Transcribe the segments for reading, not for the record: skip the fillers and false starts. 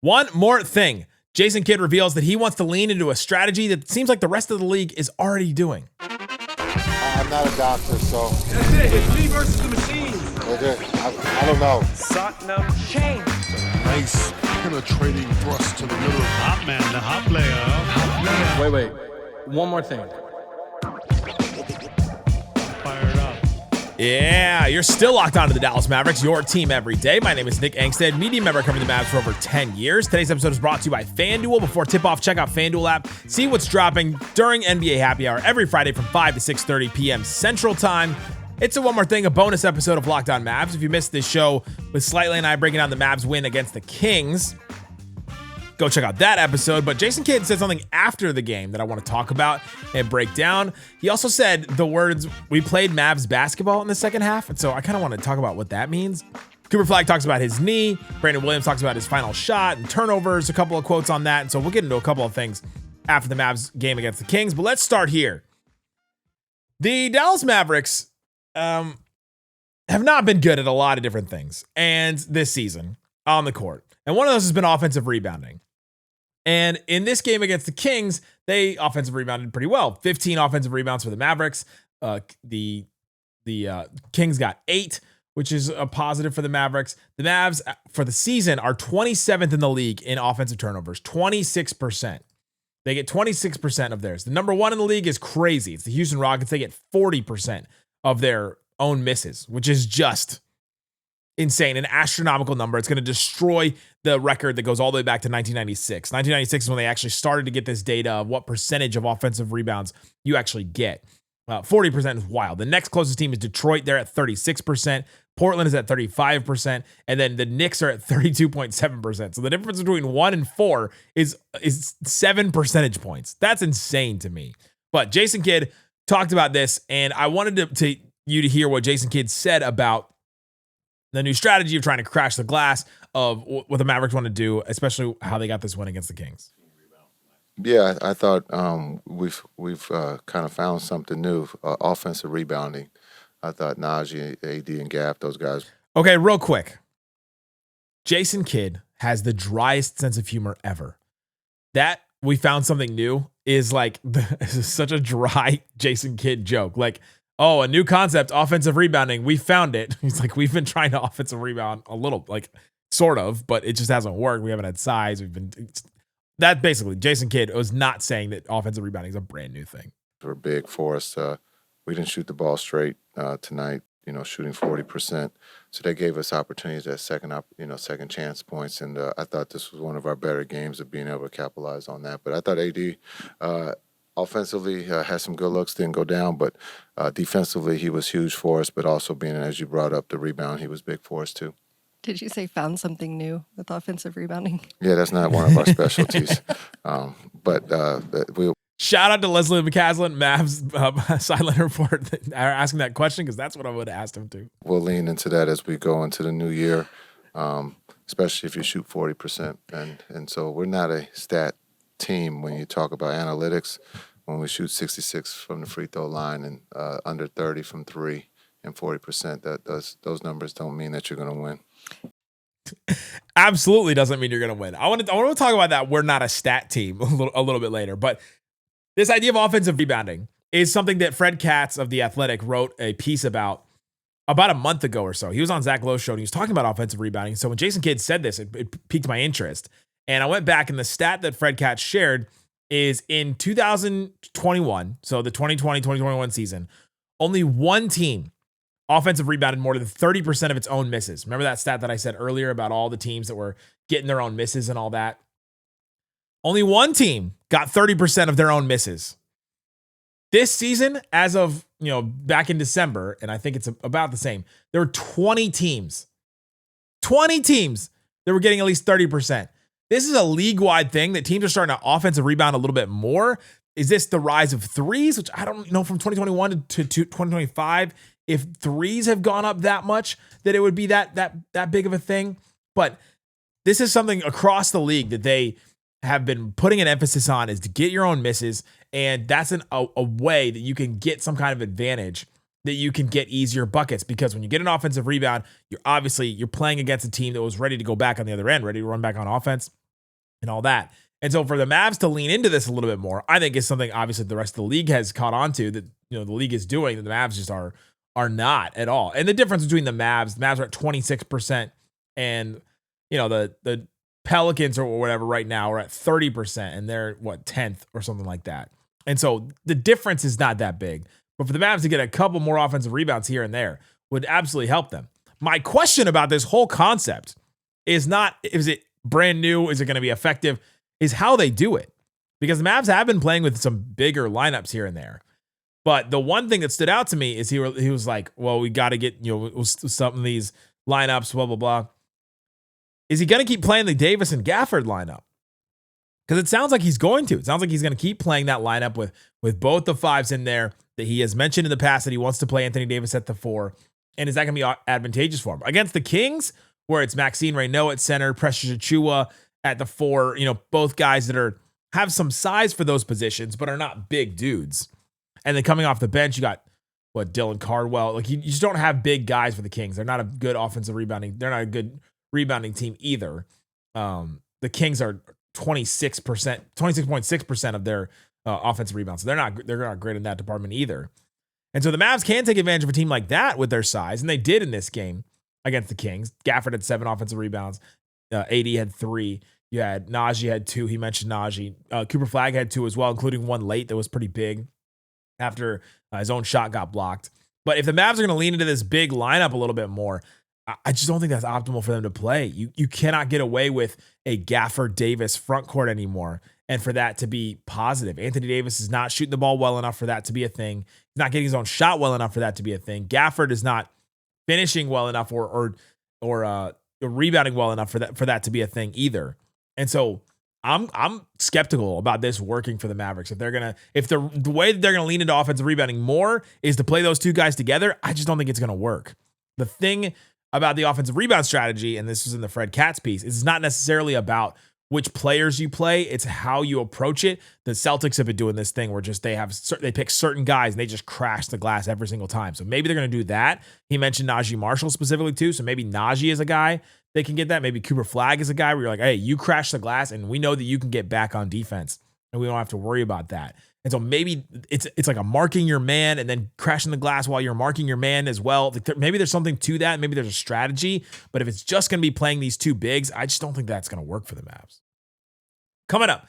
One more thing. Jason Kidd reveals that he wants to lean into a strategy that seems like the rest of the league is already doing. I'm not a doctor, so. That's it. It's me versus the machine. I don't know. Satnam change. Nice penetrating thrust to the middle. Hot man, the hot player. Wait. One more thing. Fired up. Yeah, you're still locked onto the Dallas Mavericks, your team every day. My name is Nick Angstadt, media member covering the Mavs for over 10 years. Today's episode is brought to you by FanDuel. Before tip-off, check out FanDuel app. See what's dropping during NBA Happy Hour every Friday from 5 to 6:30 p.m. Central Time. It's a one more thing, a bonus episode of Locked On Mavs. If you missed this show with Slightly and I breaking down the Mavs win against the Kings, go check out that episode. But Jason Kidd said something after the game that I want to talk about and break down. He also said the words, "We played Mavs basketball in the second half." And so I kind of want to talk about what that means. Cooper Flagg talks about his knee. Brandon Williams talks about his final shot and turnovers, a couple of quotes on that. And so we'll get into a couple of things after the Mavs game against the Kings. But let's start here. The Dallas Mavericks have not been good at a lot of different things and this season on the court. And one of those has been offensive rebounding. And in this game against the Kings, they offensive rebounded pretty well. 15 offensive rebounds for the Mavericks. The Kings got 8, which is a positive for the Mavericks. The Mavs for the season are 27th in the league in offensive turnovers, 26%. They get 26% of theirs. The number one in the league is crazy. It's the Houston Rockets. They get 40% of their own misses, which is just insane, an astronomical number. It's going to destroy the record that goes all the way back to 1996. 1996 is when they actually started to get this data of what percentage of offensive rebounds you actually get. 40% is wild. The next closest team is Detroit. They're at 36%. Portland is at 35%. And then the Knicks are at 32.7%. So the difference between 1 and 4 is 7 percentage points. That's insane to me. But Jason Kidd talked about this, and I wanted you to hear what Jason Kidd said about the new strategy of trying to crash the glass of what the Mavericks want to do, especially how they got this win against the Kings. Yeah, I thought we've kind of found something new, offensive rebounding. I thought Naji, AD, and Gaff, those guys. Okay, real quick. Jason Kidd has the driest sense of humor ever. That we found something new is like is such a dry Jason Kidd joke. Like, oh, a new concept, offensive rebounding. We found it. He's like, we've been trying to offensive rebound a little, like sort of, but it just hasn't worked. We haven't had size. That basically, Jason Kidd was not saying that offensive rebounding is a brand new thing. They were big for us. We didn't shoot the ball straight tonight, shooting 40%. So they gave us opportunities at second chance points. And I thought this was one of our better games of being able to capitalize on that. But I thought AD offensively had some good looks, didn't go down, but defensively he was huge for us. But also being, as you brought up, the rebound, he was big for us too. Did you say found something new with offensive rebounding? Yeah, that's not one of our specialties. But shout out to Leslie McCaslin, Mavs silent report, asking that question, because that's what I would have asked him to. We'll lean into that as we go into the new year, especially if you shoot 40%. And so we're not a stat team when you talk about analytics. When we shoot 66 from the free throw line and under 30 from 3 and 40%, those numbers don't mean that you're going to win. Absolutely doesn't mean you're going to win. I want to talk about that. We're not a stat team a little bit later, but this idea of offensive rebounding is something that Fred Katz of The Athletic wrote a piece about a month ago or so. He was on Zach Lowe's show and he was talking about offensive rebounding. So when Jason Kidd said this, it piqued my interest. And I went back, and the stat that Fred Katz shared is in 2021, so the 2020-2021 season, only one team offensive rebounded more than 30% of its own misses. Remember that stat that I said earlier about all the teams that were getting their own misses and all that? Only one team got 30% of their own misses. This season, as of back in December, and I think it's about the same, there were 20 teams that were getting at least 30%. This is a league-wide thing that teams are starting to offensive rebound a little bit more. Is this the rise of threes, which I don't know from 2021 to 2025 if threes have gone up that much that it would be that big of a thing. But this is something across the league that they have been putting an emphasis on, is to get your own misses. And that's a way that you can get some kind of advantage, that you can get easier buckets, because when you get an offensive rebound, you're playing against a team that was ready to go back on the other end, ready to run back on offense. and all that. And so for the Mavs to lean into this a little bit more, I think is something obviously the rest of the league has caught on to, that the league is doing that the Mavs just are not at all. And the difference between the Mavs are at 26%, and the Pelicans or whatever right now are at 30%, and they're 10th or something like that. And so the difference is not that big. But for the Mavs to get a couple more offensive rebounds here and there would absolutely help them. My question about this whole concept is not, is it brand new? Is it going to be effective? Is how they do it. Because the Mavs have been playing with some bigger lineups here and there. But the one thing that stood out to me is he was like, well, we got to get, some of these lineups, blah, blah, blah. Is he going to keep playing the Davis and Gafford lineup? Because it sounds like he's going to. It sounds like he's going to keep playing that lineup with both the fives in there, that he has mentioned in the past that he wants to play Anthony Davis at the 4. And is that going to be advantageous for him? Against the Kings, where it's Maxine Reynaud at center, Precious Achiuwa at the 4, both guys that have some size for those positions, but are not big dudes. And then coming off the bench, you got Dylan Cardwell. Like you just don't have big guys for the Kings. They're not a good offensive rebounding. They're not a good rebounding team either. The Kings are 26.6% of their offensive rebounds. So they're not great in that department either. And so the Mavs can take advantage of a team like that with their size, and they did in this game against the Kings. Gafford had 7 offensive rebounds. AD had 3. You had Naji had 2. He mentioned Naji. Cooper Flagg had 2 as well, including one late that was pretty big after his own shot got blocked. But if the Mavs are going to lean into this big lineup a little bit more, I just don't think that's optimal for them to play. You cannot get away with a Gafford Davis front court anymore, and for that to be positive. Anthony Davis is not shooting the ball well enough for that to be a thing. He's not getting his own shot well enough for that to be a thing. Gafford is not finishing well enough or rebounding well enough for that to be a thing either. And so I'm skeptical about this working for the Mavericks. If the way that they're gonna lean into offensive rebounding more is to play those two guys together, I just don't think it's gonna work. The thing about the offensive rebound strategy, and this was in the Fred Katz piece, is it's not necessarily about which players you play, it's how you approach it. The Celtics have been doing this thing where they pick certain guys and they just crash the glass every single time. So maybe they're going to do that. He mentioned Naji Marshall specifically too. So maybe Naji is a guy they can get that. Maybe Cooper Flagg is a guy where you're like, hey, you crash the glass and we know that you can get back on defense and we don't have to worry about that. And so maybe it's like a marking your man and then crashing the glass while you're marking your man as well. Maybe there's something to that. Maybe there's a strategy. But if it's just going to be playing these two bigs, I just don't think that's going to work for the Mavs. Coming up,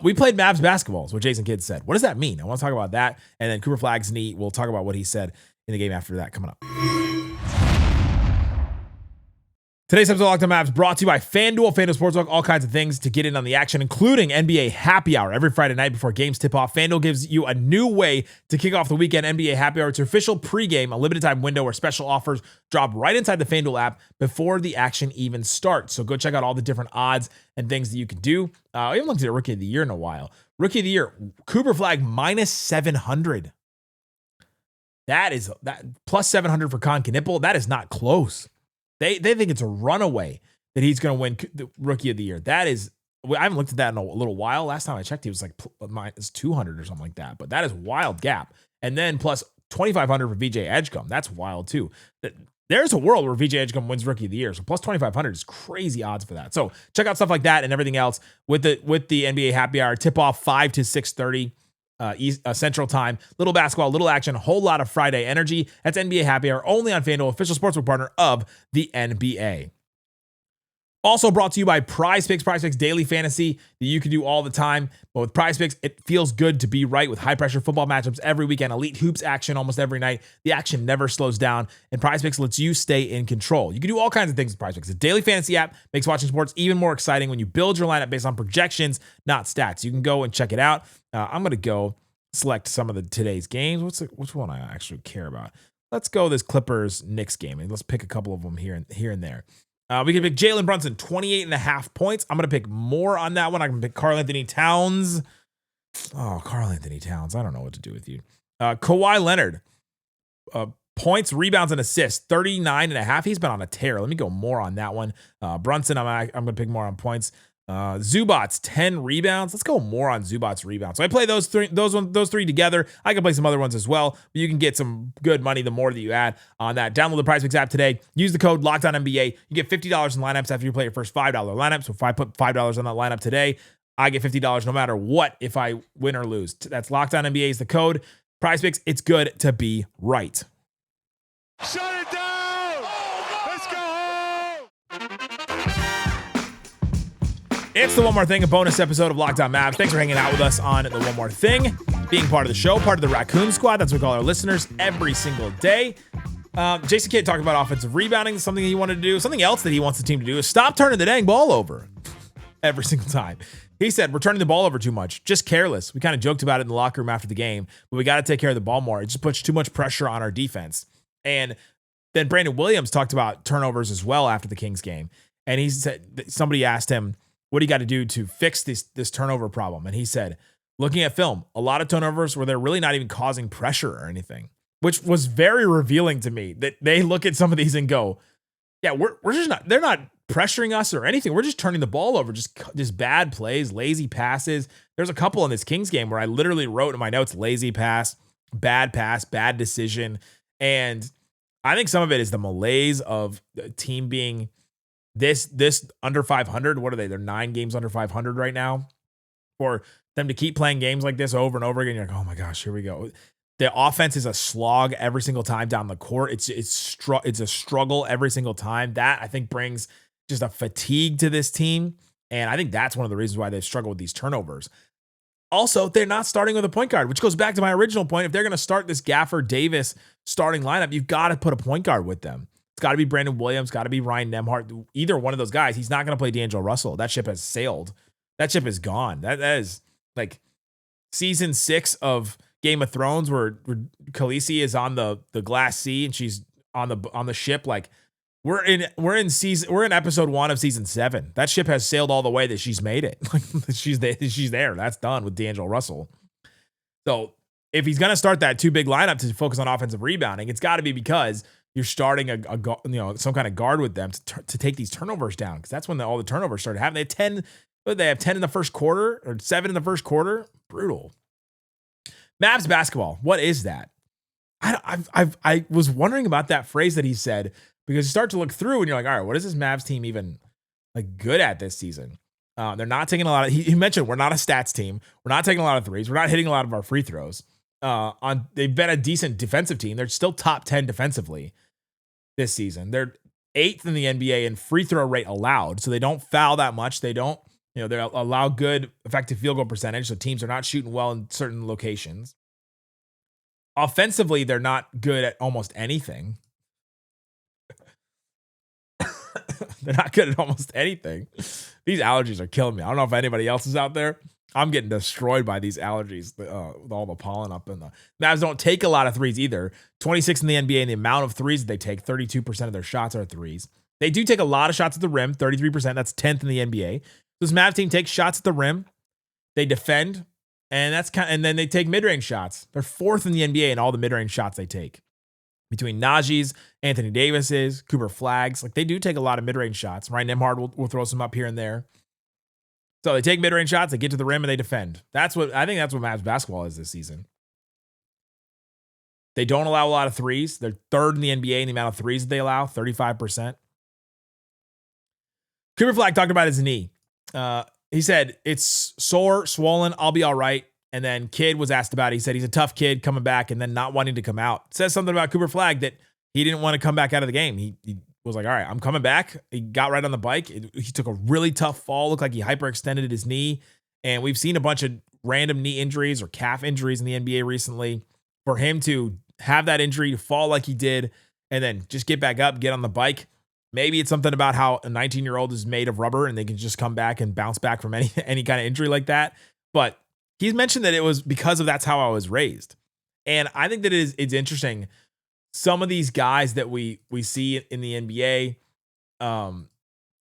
we played Mavs basketball, is what Jason Kidd said. What does that mean? I want to talk about that. And then Cooper Flagg's knee, we'll talk about what he said in the game after that coming up. Today's episode of Locked On Mavs brought to you by FanDuel. FanDuel Sportsbook, all kinds of things to get in on the action, including NBA Happy Hour every Friday night before games tip off. FanDuel gives you a new way to kick off the weekend. NBA Happy Hour, it's your official pregame, a limited time window where special offers drop right inside the FanDuel app before the action even starts. So go check out all the different odds and things that you can do. I haven't looked at Rookie of the Year in a while. Rookie of the Year, Cooper Flagg minus 700. That plus 700 for Con Knipple. That is not close. They think it's a runaway that he's going to win the Rookie of the Year. That is, I haven't looked at that in a little while. Last time I checked, he was like minus 200 or something like that. But that is wild gap. And then plus 2,500 for VJ Edgecombe. That's wild too. There's a world where VJ Edgecombe wins Rookie of the Year. So plus 2,500 is crazy odds for that. So check out stuff like that and everything else with the NBA Happy Hour. Tip off 5 to 6:30. Central Time, little basketball, little action, a whole lot of Friday energy. That's NBA Happy Hour only on FanDuel, official sportsbook partner of the NBA. Also brought to you by Prize Picks. Prize Picks daily fantasy that you can do all the time. But with Prize Picks, it feels good to be right with high-pressure football matchups every weekend. Elite hoops action almost every night. The action never slows down. And Prize Picks lets you stay in control. You can do all kinds of things with Prize Picks. The daily fantasy app makes watching sports even more exciting when you build your lineup based on projections, not stats. You can go and check it out. I'm going to go select some of today's games. Which one I actually care about? Let's go this Clippers-Knicks game. And let's pick a couple of them here and there. We can pick Jalen Brunson, 28.5 points. I'm going to pick more on that one. I can pick Karl-Anthony Towns. Oh, Karl-Anthony Towns. I don't know what to do with you. Kawhi Leonard, points, rebounds, and assists, 39.5. He's been on a tear. Let me go more on that one. Brunson, I'm going to pick more on points. Zubats 10 rebounds. Let's go more on Zubats rebounds. So I play those three together. I can play some other ones as well, but you can get some good money the more that you add on that. Download the PrizePicks app today. Use the code LOCKEDONNBA. You get $50 in lineups after you play your first $5 lineup. So if I put $5 on that lineup today, I get $50 no matter what if I win or lose. That's LOCKEDONNBA is the code. PrizePicks, it's good to be right. Shut it down! Let's go home! It's the One More Thing, a bonus episode of Locked On Mavs. Thanks for hanging out with us on the One More Thing, being part of the show, part of the Raccoon Squad. That's what we call our listeners every single day. Jason Kidd talked about offensive rebounding, something he wanted to do. Something else that he wants the team to do is stop turning the dang ball over every single time. He said, we're turning the ball over too much, just careless. We kind of joked about it in the locker room after the game, but we got to take care of the ball more. It just puts too much pressure on our defense. And then Brandon Williams talked about turnovers as well after the Kings game. And he said, somebody asked him, what do you got to do to fix this turnover problem? And he said, looking at film, a lot of turnovers where they're really not even causing pressure or anything, which was very revealing to me that they look at some of these and go, yeah, we're just not, they're not pressuring us or anything. We're just turning the ball over, just bad plays, lazy passes. There's a couple in this Kings game where I literally wrote in my notes, lazy pass, bad decision. And I think some of it is the malaise of the team being this under 500. What are they? They're 9 games under 500 right now. For them to keep playing games like this over and over again, you're like, oh my gosh, here we go. The offense is a slog every single time down the court. It's a struggle every single time. That I think brings just a fatigue to this team. And I think that's one of the reasons why they've struggled with these turnovers. Also, they're not starting with a point guard, which goes back to my original point. If they're going to start this Gafford Davis starting lineup, you've got to put a point guard with them. It's got to be Brandon Williams, got to be Ryan Nemhard, either one of those guys. He's not going to play D'Angelo Russell. That ship has sailed. That ship is gone. That is like season 6 of Game of Thrones where Khaleesi is on the glass sea and she's on the ship. Like we're in episode 1 of season 7. That ship has sailed all the way that she's made it. Like she's there. That's done with D'Angelo Russell. So if he's going to start that 2 big lineup to focus on offensive rebounding, it's got to be because you're starting some kind of guard with them to take these turnovers down, because that's when all the turnovers started happening. They have 10 in the first quarter or 7 in the first quarter. Brutal. Mavs basketball. What is that? I was wondering about that phrase that he said, because you start to look through and you're like, all right, what is this Mavs team even like good at this season? They're not taking a lot of, he mentioned we're not a stats team. We're not taking a lot of threes. We're not hitting a lot of our free throws. They've been a decent defensive team. They're still top 10 defensively this season. They're 8th in the NBA in free throw rate allowed. So they don't foul that much. They don't, they allow good effective field goal percentage. So teams are not shooting well in certain locations. Offensively, they're not good at almost anything. They're not good at almost anything. These allergies are killing me. I don't know if anybody else is out there. I'm getting destroyed by these allergies, with all the pollen up in the Mavs. Don't take a lot of threes either. 26 in the NBA in the amount of threes that they take. 32% of their shots are threes. They do take a lot of shots at the rim, 33%. That's 10th in the NBA. This Mavs team takes shots at the rim. They defend, and then they take mid-range shots. They're 4th in the NBA in all the mid-range shots they take. Between Naji's, Anthony Davis's, Cooper Flagg's, like they do take a lot of mid-range shots. Ryan Nemhard will throw some up here and there. So they take mid-range shots, they get to the rim, and they defend. I think that's what Mavs basketball is this season. They don't allow a lot of threes. They're 3rd in the NBA in the amount of threes that they allow, 35%. Cooper Flagg talked about his knee. He said, it's sore, swollen, I'll be all right. And then Kidd was asked about it. He said he's a tough kid coming back and then not wanting to come out. It says something about Cooper Flagg that he didn't want to come back out of the game. He was like, all right, I'm coming back. He got right on the bike. He took a really tough fall. Looked like he hyperextended his knee. And we've seen a bunch of random knee injuries or calf injuries in the NBA recently. For him to have that injury, to fall like he did, and then just get back up, get on the bike. Maybe it's something about how a 19-year-old is made of rubber and they can just come back and bounce back from any kind of injury like that. But he's mentioned that it was because of that's how I was raised. And I think that it's interesting. Some of these guys that we see in the NBA,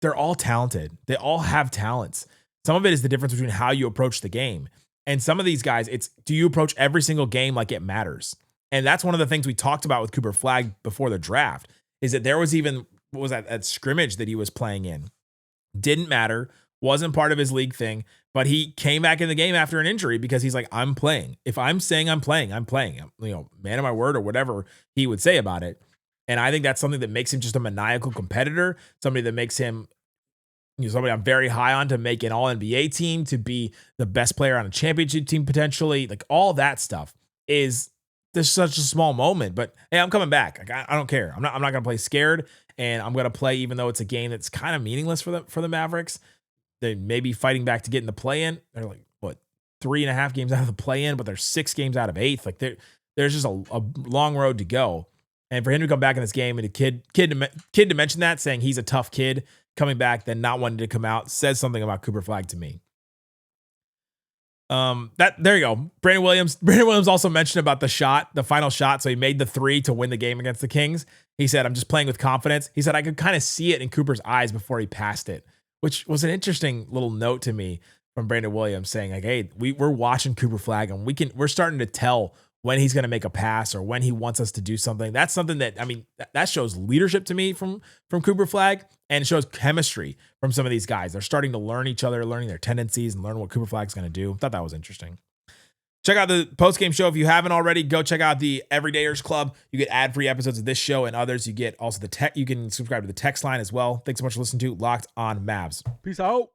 they're all talented. They all have talents. Some of it is the difference between how you approach the game. And some of these guys, it's do you approach every single game like it matters? And that's one of the things we talked about with Cooper Flagg before the draft, is that there was even, what was that scrimmage that he was playing in? Didn't matter wasn't part of his league thing, but he came back in the game after an injury because he's like, I'm playing. If I'm saying I'm playing, I'm playing. You know, man of my word or whatever he would say about it. And I think that's something that makes him just a maniacal competitor, somebody that makes him, you know, somebody I'm very high on to make an all-NBA team, to be the best player on a championship team potentially. Like, all that stuff is there's such a small moment, but hey, I'm coming back. Like, I don't care. I'm not gonna play scared, and I'm gonna play even though it's a game that's kind of meaningless for the Mavericks. They may be fighting back to get in the play-in. They're like, what, 3.5 games out of the play-in, but they're 6 games out of 8th. Like, there's just a long road to go. And for him to come back in this game and a kid to mention that, saying he's a tough kid coming back, then not wanting to come out, says something about Cooper Flagg to me. There you go. Brandon Williams also mentioned about the final shot. So he made the 3 to win the game against the Kings. He said, I'm just playing with confidence. He said, I could kind of see it in Cooper's eyes before he passed it, which was an interesting little note to me from Brandon Williams, saying like, hey, we're watching Cooper Flagg and we're starting to tell when he's going to make a pass or when he wants us to do something. That's something that, I mean, that shows leadership to me from Cooper Flagg, and shows chemistry from some of these guys. They're starting to learn each other, learning their tendencies, and learn what Cooper Flagg's going to do. Thought that was interesting. Check out the post-game show if you haven't already. Go check out the Everydayers Club. You get ad-free episodes of this show and others. You get also you can subscribe to the text line as well. Thanks so much for listening to Locked on Mavs. Peace out.